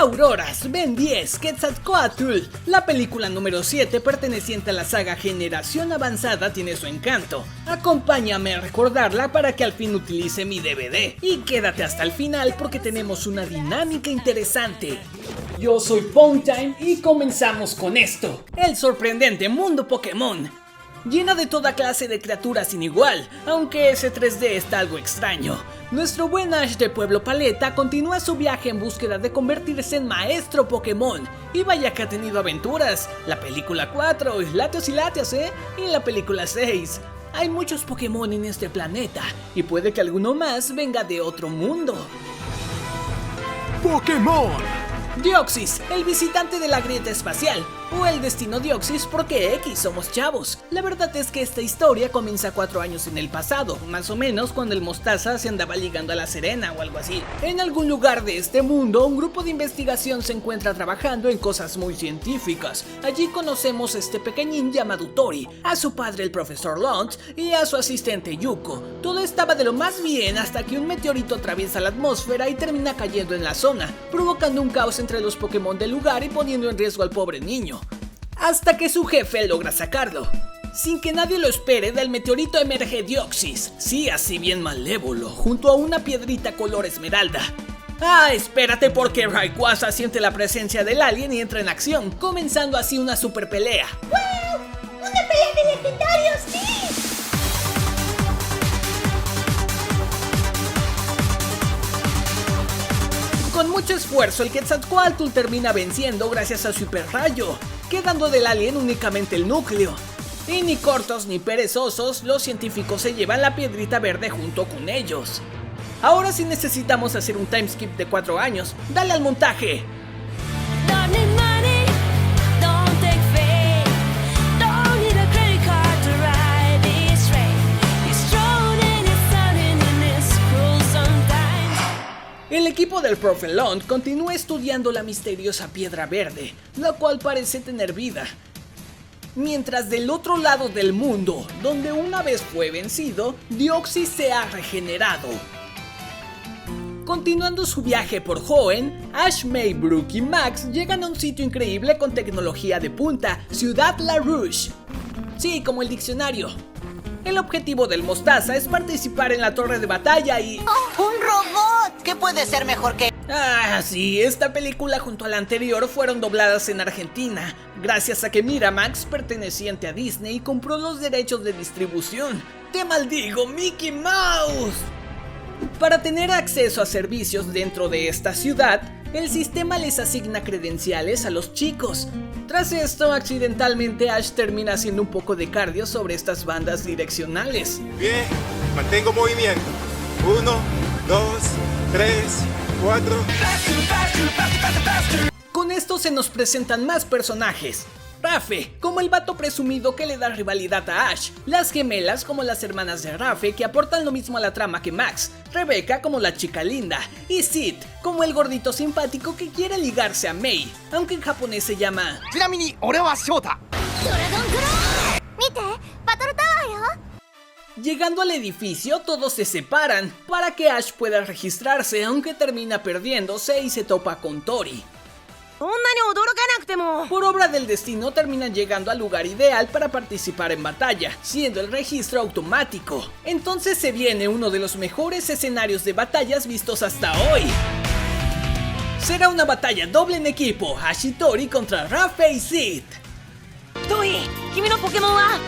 Auroras, Ben 10, Quetzalcóatl. La película número 7 perteneciente a la saga Generación Avanzada tiene su encanto. Acompáñame a recordarla para que al fin utilice mi DVD. Y quédate hasta el final porque tenemos una dinámica interesante. Yo soy Pongtime y comenzamos con esto. El sorprendente mundo Pokémon. Llena de toda clase de criaturas sin igual, aunque ese 3D está algo extraño. Nuestro buen Ash de Pueblo Paleta continúa su viaje en búsqueda de convertirse en maestro Pokémon. Y vaya que ha tenido aventuras. La película 4, Latios y Latias, y la película 6. Hay muchos Pokémon en este planeta, y puede que alguno más venga de otro mundo. ¡Pokémon! Deoxys, el visitante de la grieta espacial, o el destino Deoxys porque X somos chavos. La verdad es que esta historia comienza 4 años en el pasado, más o menos cuando el Mostaza se andaba ligando a la Serena o algo así. En algún lugar de este mundo, un grupo de investigación se encuentra trabajando en cosas muy científicas. Allí conocemos a este pequeñín llamado Tori, a su padre el profesor Lont y a su asistente Yuko. Todo estaba de lo más bien hasta que un meteorito atraviesa la atmósfera y termina cayendo en la zona, provocando un caos entre los Pokémon del lugar y poniendo en riesgo al pobre niño. Hasta que su jefe logra sacarlo. Sin que nadie lo espere, del meteorito emerge Deoxys, sí, así bien malévolo, junto a una piedrita color esmeralda. Espérate porque Rayquaza siente la presencia del alien y entra en acción, comenzando así una super pelea. ¡Wow! ¡Una pelea de legendarios, sí! Con mucho esfuerzo, el Quetzalcóatl termina venciendo gracias a su hiper rayo, quedando del alien únicamente el núcleo. Y ni cortos ni perezosos, los científicos se llevan la piedrita verde junto con ellos. Ahora sí necesitamos hacer un timeskip de 4 años. ¡Dale al montaje! El equipo del Profe Lont continúa estudiando la misteriosa piedra verde, la cual parece tener vida. Mientras del otro lado del mundo, donde una vez fue vencido, Deoxys se ha regenerado. Continuando su viaje por Hoenn, Ash, May, Brook y Max llegan a un sitio increíble con tecnología de punta, Ciudad LaRouche. Sí, como el diccionario. El objetivo del Mostaza es participar en la torre de batalla y... ¡Oh, un robot! ¿Qué puede ser mejor que...? Sí, esta película junto a la anterior fueron dobladas en Argentina, gracias a que Miramax, perteneciente a Disney, compró los derechos de distribución. ¡Te maldigo, Mickey Mouse! Para tener acceso a servicios dentro de esta ciudad, el sistema les asigna credenciales a los chicos. Tras esto, accidentalmente Ash termina haciendo un poco de cardio sobre estas bandas direccionales. Bien, mantengo movimiento. 1, 2, 3, 4... Con esto se nos presentan más personajes. Rafe, como el vato presumido que le da rivalidad a Ash, las gemelas como las hermanas de Rafe que aportan lo mismo a la trama que Max, Rebecca como la chica linda, y Sid como el gordito simpático que quiere ligarse a May, aunque en japonés se llama... Llegando al edificio, todos se separan para que Ash pueda registrarse, aunque termina perdiéndose y se topa con Tori. Por obra del destino terminan llegando al lugar ideal para participar en batalla, siendo el registro automático. Entonces se viene uno de los mejores escenarios de batallas vistos hasta hoy. Será una batalla doble en equipo, Ash y Tori contra Rafe y Sid. ¡Tori! ¿Kimi no Pokémon wa?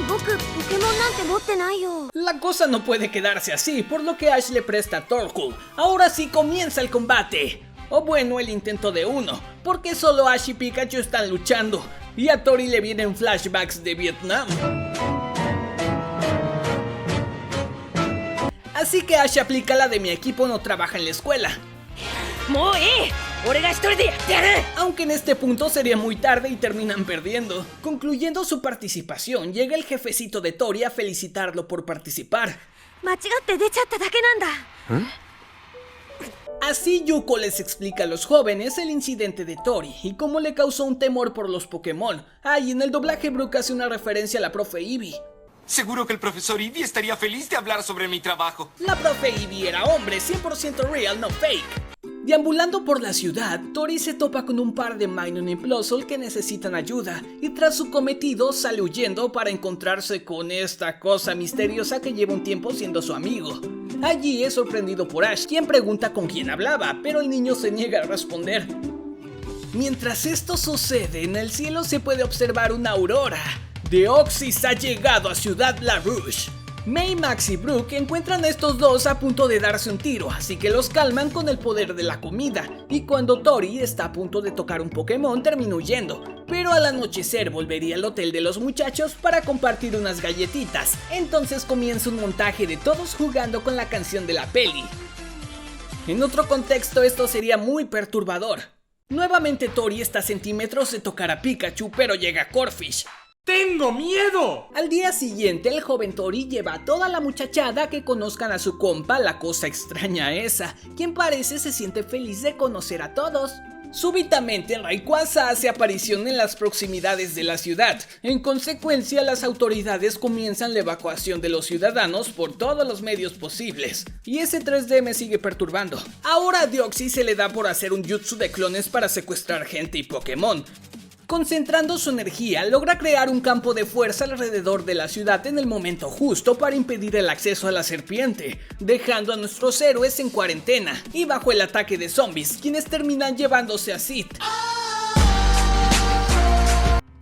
¡Boku, Pokémon nante motte nai yo! La cosa no puede quedarse así, por lo que Ash le presta a Torkoal. Ahora sí comienza el combate. O bueno, el intento de uno, porque solo Ash y Pikachu están luchando, y a Tori le vienen flashbacks de Vietnam. Así que Ash aplica la de mi equipo no trabaja en la escuela. Aunque en este punto sería muy tarde y terminan perdiendo. Concluyendo su participación, llega el jefecito de Tori a felicitarlo por participar. Así Yuko les explica a los jóvenes el incidente de Tori y cómo le causó un temor por los Pokémon. Y en el doblaje Brook hace una referencia a la profe Eevee. Seguro que el profesor Eevee estaría feliz de hablar sobre mi trabajo. La profe Eevee era hombre, 100% real, no fake. Deambulando por la ciudad, Tori se topa con un par de Minun y Plozzle que necesitan ayuda, y tras su cometido sale huyendo para encontrarse con esta cosa misteriosa que lleva un tiempo siendo su amigo. Allí es sorprendido por Ash, quien pregunta con quién hablaba, pero el niño se niega a responder. Mientras esto sucede, en el cielo se puede observar una aurora. Deoxys ha llegado a Ciudad LaRouche. May, Max y Brooke encuentran a estos dos a punto de darse un tiro, así que los calman con el poder de la comida, y cuando Tori está a punto de tocar un Pokémon termina huyendo, pero al anochecer volvería al hotel de los muchachos para compartir unas galletitas. Entonces comienza un montaje de todos jugando con la canción de la peli. En otro contexto esto sería muy perturbador. Nuevamente Tori está a centímetros de tocar a Pikachu, pero llega Corphish. ¡Tengo miedo! Al día siguiente, el joven Tori lleva a toda la muchachada a que conozcan a su compa, la cosa extraña esa, quien parece se siente feliz de conocer a todos. Súbitamente, Rayquaza hace aparición en las proximidades de la ciudad. En consecuencia, las autoridades comienzan la evacuación de los ciudadanos por todos los medios posibles. Y ese 3D me sigue perturbando. Ahora a Deoxys se le da por hacer un jutsu de clones para secuestrar gente y Pokémon. Concentrando su energía, logra crear un campo de fuerza alrededor de la ciudad en el momento justo para impedir el acceso a la serpiente, dejando a nuestros héroes en cuarentena y bajo el ataque de zombies, quienes terminan llevándose a Sid.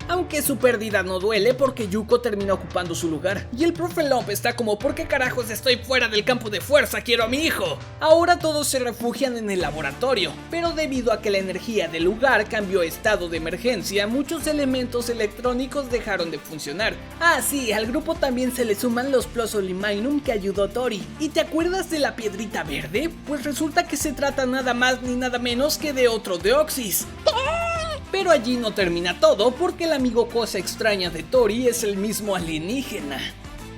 Aunque su pérdida no duele porque Yuko termina ocupando su lugar. Y el profe Lomp está como, ¿por qué carajos estoy fuera del campo de fuerza? ¡Quiero a mi hijo! Ahora todos se refugian en el laboratorio, pero debido a que la energía del lugar cambió a estado de emergencia, muchos elementos electrónicos dejaron de funcionar. Ah sí, al grupo también se le suman los Plozzle y Minun que ayudó Tori. ¿Y te acuerdas de la piedrita verde? Pues resulta que se trata nada más ni nada menos que de otro Deoxys. Pero allí no termina todo, porque el amigo cosa extraña de Tori es el mismo alienígena.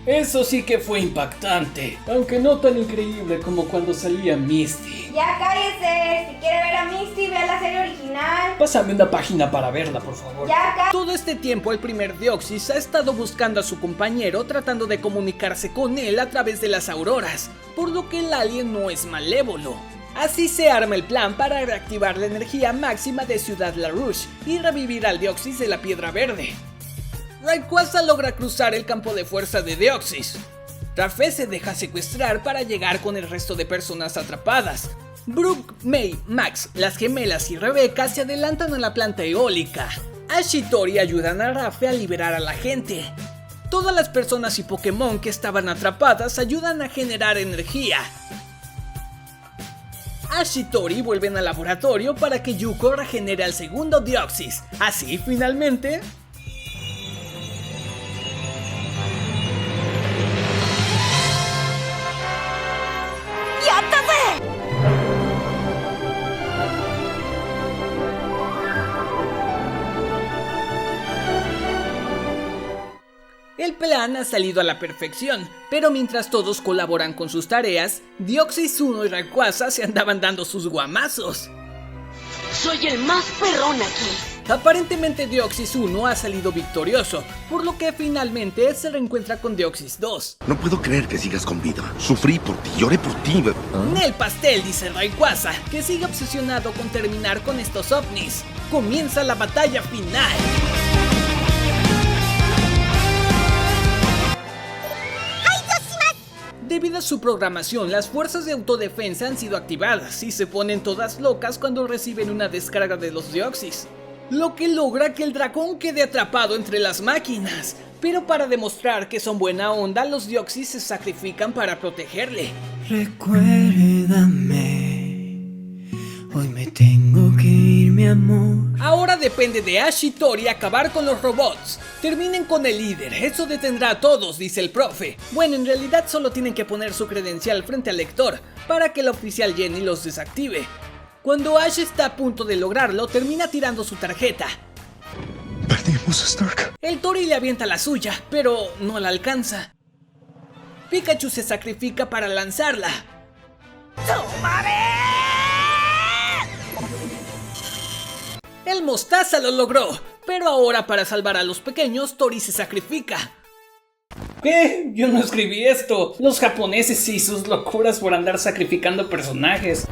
Eso sí que fue impactante, aunque no tan increíble como cuando salía Misty. Ya cállese, si quiere ver a Misty, vea la serie original. Pásame una página para verla, por favor. Todo este tiempo el primer Deoxys ha estado buscando a su compañero, tratando de comunicarse con él a través de las auroras, por lo que el alien no es malévolo. Así se arma el plan para reactivar la energía máxima de Ciudad LaRouche y revivir al Deoxys de la Piedra Verde. Rayquaza logra cruzar el campo de fuerza de Deoxys. Rafé se deja secuestrar para llegar con el resto de personas atrapadas. Brooke, May, Max, las gemelas y Rebecca se adelantan a la planta eólica. Ash y Tori ayudan a Rafé a liberar a la gente. Todas las personas y Pokémon que estaban atrapadas ayudan a generar energía. Ash y Tori vuelven al laboratorio para que Yuko regenere al segundo Deoxys. Así, finalmente... El plan ha salido a la perfección, pero mientras todos colaboran con sus tareas, Deoxys 1 y Rayquaza se andaban dando sus guamazos. Soy el más perrón aquí. Aparentemente Deoxys 1 ha salido victorioso, por lo que finalmente se reencuentra con Deoxys 2. No puedo creer que sigas con vida. Sufrí por ti, lloré por ti. Nel pastel, dice Rayquaza, que sigue obsesionado con terminar con estos ovnis. Comienza la batalla final. Debido a su programación, las fuerzas de autodefensa han sido activadas y se ponen todas locas cuando reciben una descarga de los Deoxys, lo que logra que el dragón quede atrapado entre las máquinas. Pero para demostrar que son buena onda, los Deoxys se sacrifican para protegerle. Recuérdame, hoy me tengo que ir, mi amor. Ahora depende de Ash y Tori acabar con los robots. Terminen con el líder, eso detendrá a todos, dice el profe. Bueno, en realidad solo tienen que poner su credencial frente al lector para que el oficial Jenny los desactive. Cuando Ash está a punto de lograrlo, termina tirando su tarjeta. Perdimos a Stark. El Tori le avienta la suya, pero no la alcanza. Pikachu se sacrifica para lanzarla. ¡Tómame! El Mostaza lo logró, pero ahora para salvar a los pequeños, Tori se sacrifica. ¿Qué? Yo no escribí esto. Los japoneses y sus locuras por andar sacrificando personajes.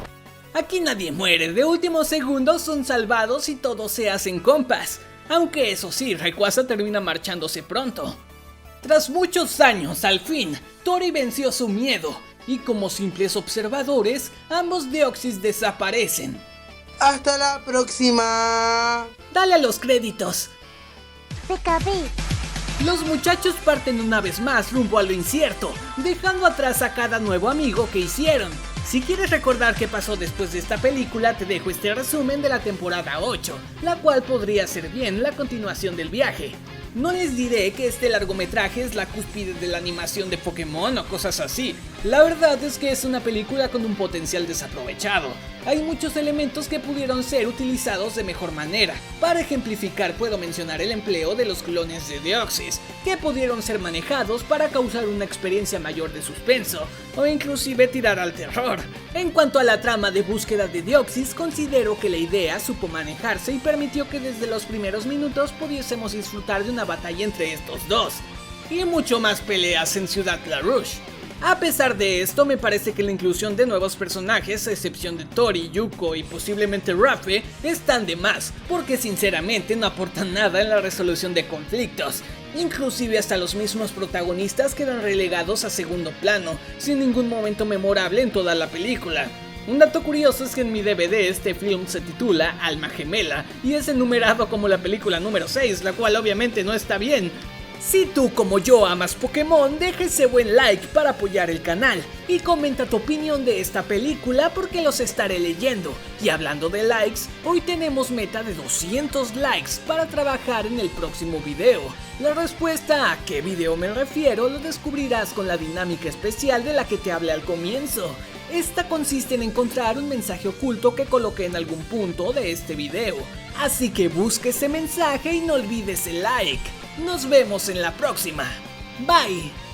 Aquí nadie muere, de últimos segundos son salvados y todos se hacen compas. Aunque eso sí, Rayquaza termina marchándose pronto. Tras muchos años, al fin, Tori venció su miedo, y como simples observadores, ambos Deoxys desaparecen. ¡Hasta la próxima! Dale a los créditos. Pekabi. Los muchachos parten una vez más rumbo a lo incierto, dejando atrás a cada nuevo amigo que hicieron. Si quieres recordar qué pasó después de esta película, te dejo este resumen de la temporada 8, la cual podría ser bien la continuación del viaje. No les diré que este largometraje es la cúspide de la animación de Pokémon o cosas así. La verdad es que es una película con un potencial desaprovechado. Hay muchos elementos que pudieron ser utilizados de mejor manera. Para ejemplificar puedo mencionar el empleo de los clones de Deoxys, que pudieron ser manejados para causar una experiencia mayor de suspenso, o inclusive tirar al terror. En cuanto a la trama de búsqueda de Deoxys, considero que la idea supo manejarse y permitió que desde los primeros minutos pudiésemos disfrutar de una batalla entre estos dos, y mucho más peleas en Ciudad La Rouge. A pesar de esto, me parece que la inclusión de nuevos personajes, a excepción de Tori, Yuko y posiblemente Ruffy, están de más, porque sinceramente no aportan nada en la resolución de conflictos. Inclusive hasta los mismos protagonistas quedan relegados a segundo plano, sin ningún momento memorable en toda la película. Un dato curioso es que en mi DVD este film se titula Alma Gemela y es enumerado como la película número 6, la cual obviamente no está bien. Si tú como yo amas Pokémon, deja ese buen like para apoyar el canal y comenta tu opinión de esta película porque los estaré leyendo. Y hablando de likes, hoy tenemos meta de 200 likes para trabajar en el próximo video. La respuesta a qué video me refiero lo descubrirás con la dinámica especial de la que te hablé al comienzo. Esta consiste en encontrar un mensaje oculto que coloqué en algún punto de este video. Así que busca ese mensaje y no olvides el like. Nos vemos en la próxima. Bye.